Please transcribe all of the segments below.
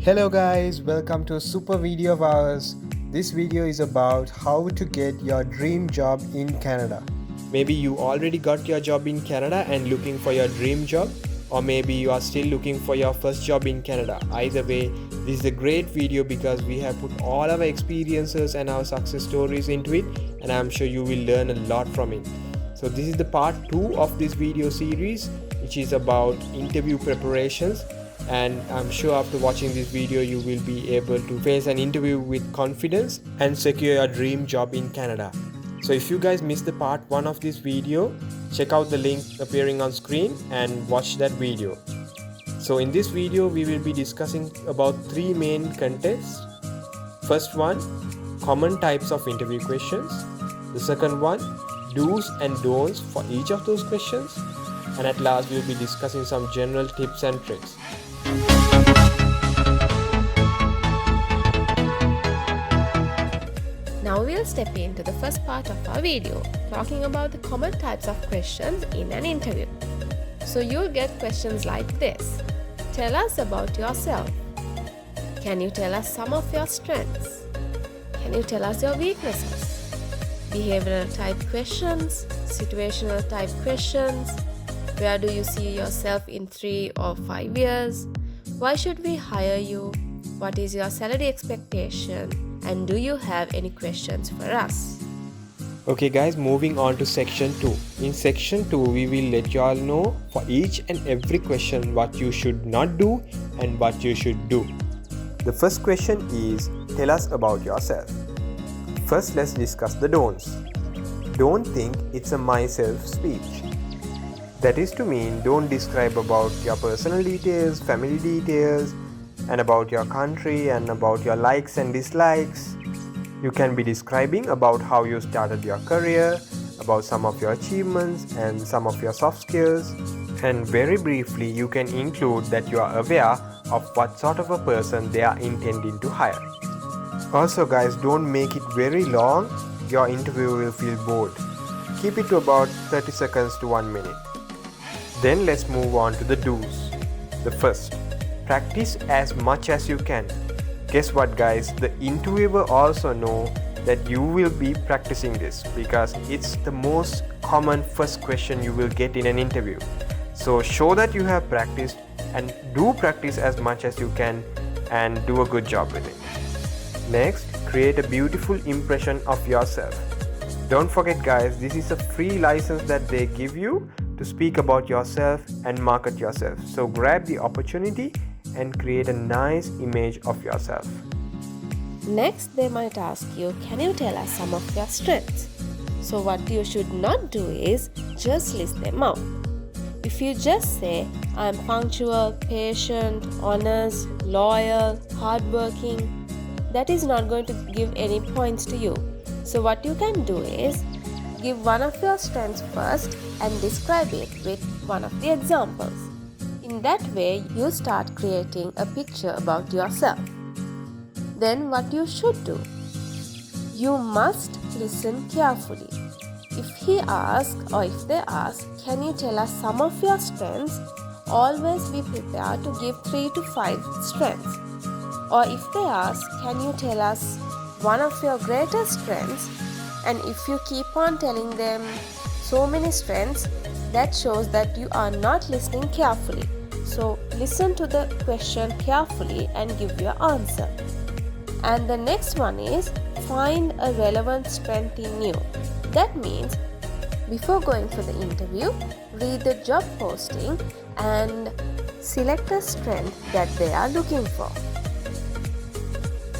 Hello guys, welcome to a super video of ours. This video is about how to get your dream job in Canada. Maybe you already got your job in Canada and looking for your dream job, or maybe you are still looking for your first job in Canada. Either way, this is a great video because we have put all our experiences and our success stories into it, and I'm sure you will learn a lot from it. So this is the part 2 of this video series, which is about interview preparations. And I'm sure after watching this video you will be able to face an interview with confidence and secure your dream job in Canada. So if you guys missed the part 1 of this video, check out the link appearing on screen and watch that video. So in this video we will be discussing about 3 main contexts. First one, common types of interview questions. The second one, do's and don'ts for each of those questions. And at last we will be discussing some general tips and tricks. Now we'll step into the first part of our video, talking about the common types of questions in an interview. So you'll get questions like this. Tell us about yourself. Can you tell us some of your strengths? Can you tell us your weaknesses? Behavioral type questions, situational type questions. Where do you see yourself in 3 or 5 years? Why should we hire you? What is your salary expectation? And do you have any questions for us? Okay guys, moving on to section 2. In section 2, we will let you all know for each and every question what you should not do and what you should do. The first question is, tell us about yourself. First, let's discuss the don'ts. Don't think it's a myself speech. That is to mean, don't describe about your personal details, family details, and about your country and about your likes and dislikes. You can be describing about how you started your career, about some of your achievements and some of your soft skills. And very briefly, you can include that you are aware of what sort of a person they are intending to hire. Also guys, don't make it very long. Your interview will feel bored. Keep it to about 30 seconds to 1 minute. Then let's move on to the do's. The first, practice as much as you can. Guess what guys, the interviewer also know that you will be practicing this because it's the most common first question you will get in an interview. So show that you have practiced and do practice as much as you can and do a good job with it. Next, create a beautiful impression of yourself. Don't forget guys, this is a free license that they give you to speak about yourself and market yourself. So grab the opportunity and create a nice image of yourself. Next, they might ask you, can you tell us some of your strengths? So what you should not do is just list them out. If you just say, I'm punctual, patient, honest, loyal, hardworking, that is not going to give any points to you. So what you can do is, give one of your strengths first and describe it with one of the examples. In that way, you start creating a picture about yourself. Then what you should do? You must listen carefully. If he asks or if they ask, can you tell us some of your strengths? Always be prepared to give 3 to 5 strengths. Or if they ask, can you tell us one of your greatest strengths? And if you keep on telling them so many strengths, that shows that you are not listening carefully. So listen to the question carefully and give your answer. And the next one is, find a relevant strength in you. That means before going for the interview, read the job posting and select a strength that they are looking for.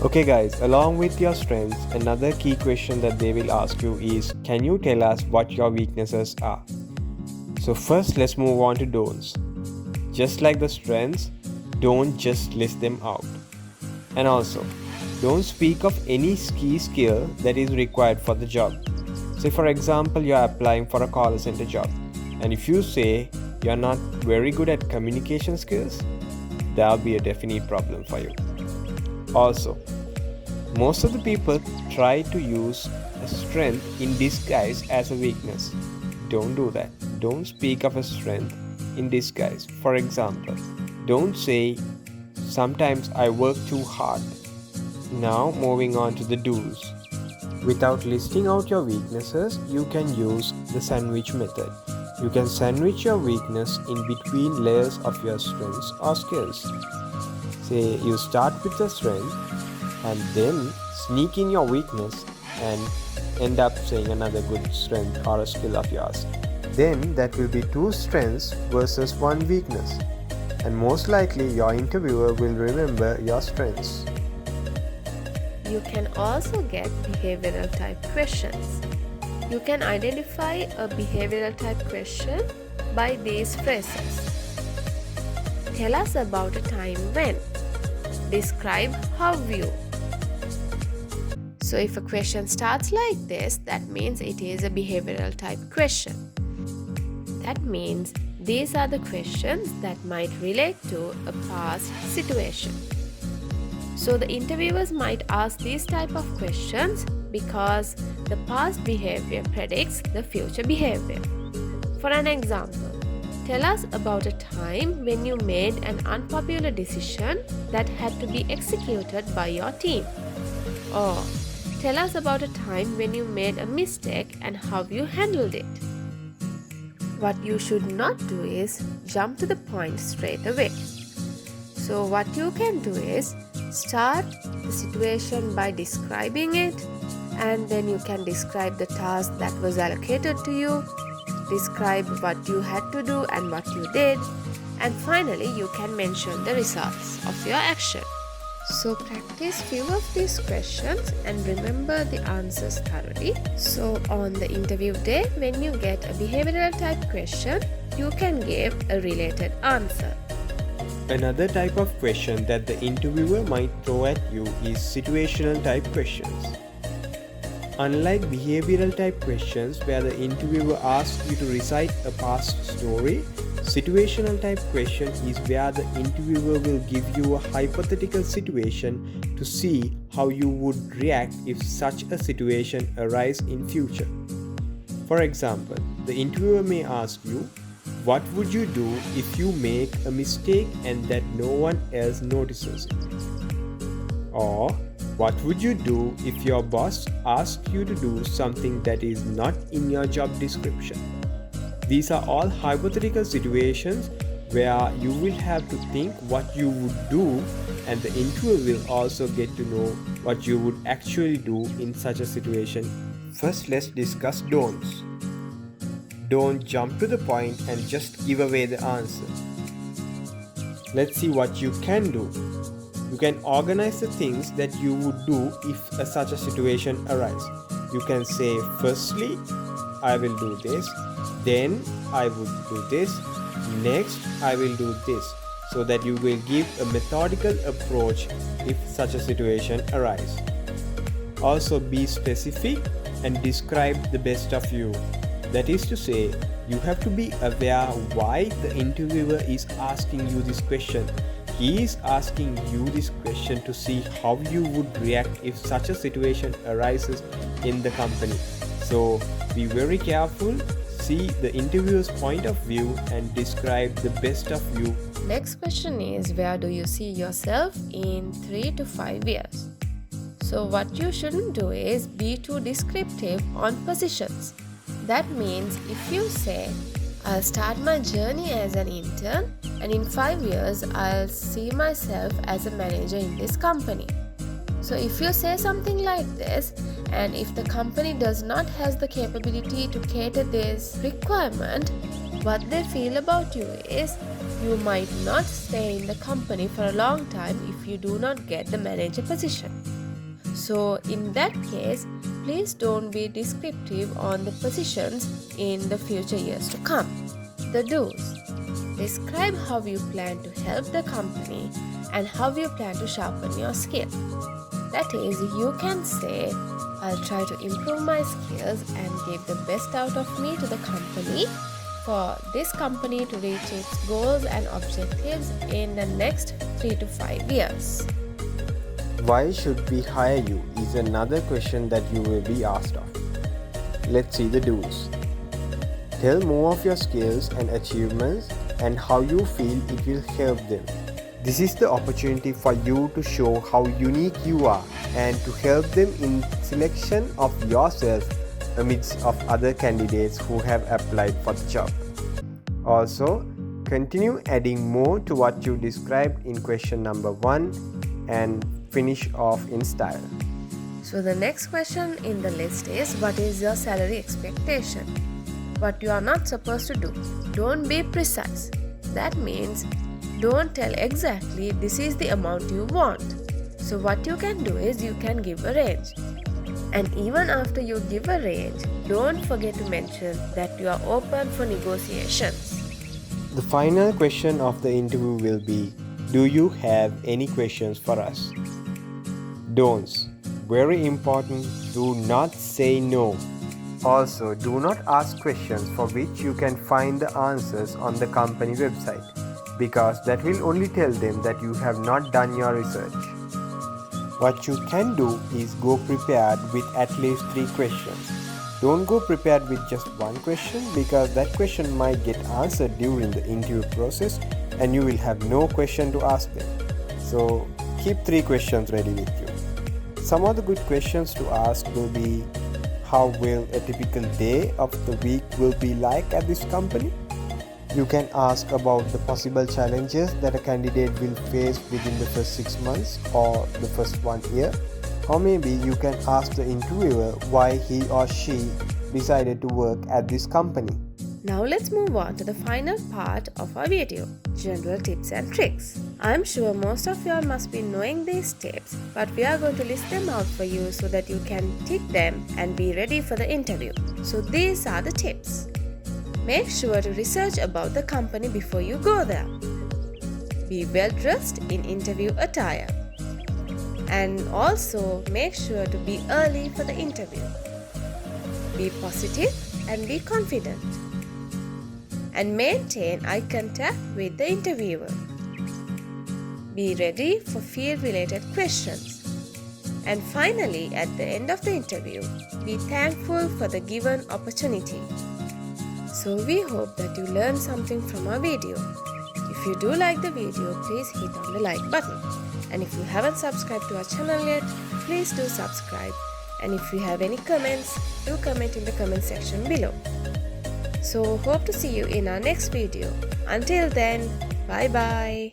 Okay guys, along with your strengths, another key question that they will ask you is, can you tell us what your weaknesses are? So first, let's move on to don'ts. Just like the strengths, don't just list them out. And also, don't speak of any key skill that is required for the job. Say for example, you are applying for a call center job, and if you say you are not very good at communication skills, that will be a definite problem for you. Also, most of the people try to use a strength in disguise as a weakness. Don't do that. Don't speak of a strength in disguise. For example, don't say Sometimes I work too hard. Now moving on to the do's. Without listing out your weaknesses, you can use the sandwich method. You can sandwich your weakness in between layers of your strengths or skills. Say you start with the strength and then sneak in your weakness and end up saying another good strength or a skill of yours. Then that will be 2 strengths versus 1 weakness. And most likely your interviewer will remember your strengths. You can also get behavioral type questions. You can identify a behavioral type question by these phrases. Tell us about a time when. Describe how you. So if a question starts like this, that means it is a behavioral type question. That means these are the questions that might relate to a past situation. So the interviewers might ask these type of questions because the past behavior predicts the future behavior. For an example, tell us about a time when you made an unpopular decision that had to be executed by your team. Or tell us about a time when you made a mistake and how you handled it. What you should not do is jump to the point straight away. So what you can do is start the situation by describing it, and then you can describe the task that was allocated to you, describe what you had to do and what you did, and finally you can mention the results of your action. So practice few of these questions and remember the answers thoroughly. So on the interview day, when you get a behavioral type question, you can give a related answer. Another type of question that the interviewer might throw at you is situational type questions. Unlike behavioral type questions where the interviewer asks you to recite a past story, situational type question is where the interviewer will give you a hypothetical situation to see how you would react if such a situation arises in future. For example, the interviewer may ask you, what would you do if you make a mistake and that no one else notices it? Or, what would you do if your boss asked you to do something that is not in your job description? These are all hypothetical situations where you will have to think what you would do, and the interviewer will also get to know what you would actually do in such a situation. First, let's discuss don'ts. Don't jump to the point and just give away the answer. Let's see what you can do. You can organize the things that you would do if such a situation arises. You can say, firstly, I will do this, then I would do this, next I will do this, so that you will give a methodical approach if such a situation arises. Also be specific and describe the best of you. That is to say, you have to be aware why the interviewer is asking you this question. He is asking you this question to see how you would react if such a situation arises in the company. So be very careful, see the interviewer's point of view and describe the best of you. Next question is, where do you see yourself in 3 to 5 years? So what you shouldn't do is be too descriptive on positions. That means if you say, I'll start my journey as an intern and in 5 years I'll see myself as a manager in this company. So if you say something like this, and if the company does not have the capability to cater this requirement, what they feel about you is you might not stay in the company for a long time if you do not get the manager position. So in that case, please don't be descriptive on the positions in the future years to come. The do's. Describe how you plan to help the company and how you plan to sharpen your skill. That is, you can say, I'll try to improve my skills and give the best out of me to the company for this company to reach its goals and objectives in the next 3 to 5 years. Why should we hire you is another question that you will be asked of. Let's see the do's. Tell more of your skills and achievements and how you feel it will help them. This is the opportunity for you to show how unique you are and to help them in selection of yourself amidst of other candidates who have applied for the job. Also, continue adding more to what you described in question number 1 and finish off in style. So the next question in the list is, what is your salary expectation? What you are not supposed to do. Don't be precise. That means don't tell exactly this is the amount you want. So what you can do is you can give a range. And even after you give a range, don't forget to mention that you are open for negotiations. The final question of the interview will be, do you have any questions for us? Don'ts. Very important, do not say no. Also, do not ask questions for which you can find the answers on the company website, because that will only tell them that you have not done your research. What you can do is go prepared with at least 3 questions. Don't go prepared with just one question, because that question might get answered during the interview process and you will have no question to ask them. So keep 3 questions ready with you. Some of the good questions to ask will be, how will a typical day of the week will be like at this company? You can ask about the possible challenges that a candidate will face within the first 6 months or the first 1 year. Or maybe you can ask the interviewer why he or she decided to work at this company. Now let's move on to the final part of our video, general tips and tricks. I'm sure most of you all must be knowing these tips, but we are going to list them out for you so that you can tick them and be ready for the interview. So these are the tips. Make sure to research about the company before you go there. Be well dressed in interview attire. And also make sure to be early for the interview. Be positive and be confident. And maintain eye contact with the interviewer. Be ready for field-related questions. And finally, at the end of the interview, be thankful for the given opportunity. So we hope that you learned something from our video. If you do like the video, please hit on the like button. And if you haven't subscribed to our channel yet, please do subscribe. And if you have any comments, do comment in the comment section below. So hope to see you in our next video. Until then, bye bye.